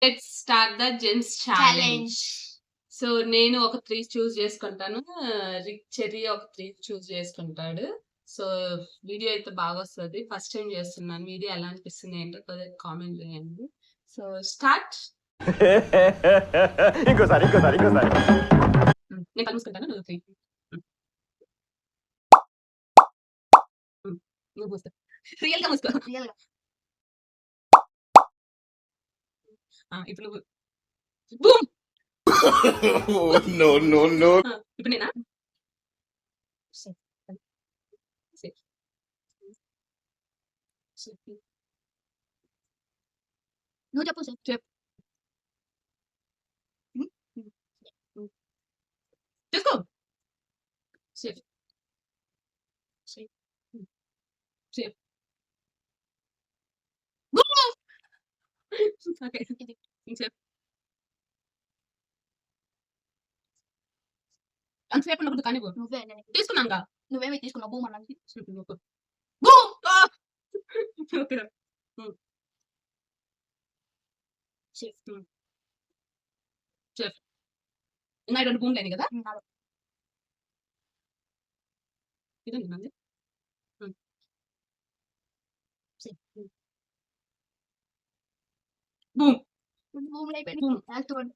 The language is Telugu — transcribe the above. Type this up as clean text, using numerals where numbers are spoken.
Let's start the gems challenge. Challenge. So నేను ఒక 3 చూజ్ చేసుకుంటాను. చెర్రీ ఒక 3 చూజ్ చేసుకుంటాడు. సో వీడియో అయితే బాగొస్తది. ఫస్ట్ టైమ్ చేస్తున్నాను. వీడియో ఎలా అనిపిస్తుంది ఏంటో కొద్దిగా కామెంట్ చేయండి. So start. ఇంకోసారి నేను కళ్ళు మూసుకుంటాను. నువ్వు 3. నువ్వు మూసుకో. రియల్‌గా మూసుకో. రియల్‌గా. ఇప్పుడు నువ్వు. బూమ్. no. ఇప్పుడు నేనా? నువ్వు చెప్పు సార్. చెప్పు. చేసుకో. Safe. Safe. Safe. Okay. Safe. అంతసేపు ఉన్నప్పుడు కానివ్వు. నువ్వే నేను తీసుకున్నాంగా. నువ్వేమి తీసుకున్నావు బూమ్ అన్నది. బూమ్. ఓకే. సేఫ్. సేఫ్. ఉన్నాయి 2 బూమ్‌లయినాయి కదా! ఇదండి నాది. సేఫ్. బూమ్. బూమ్‌లు అయిపోయినాయి. బూమ్. Last one.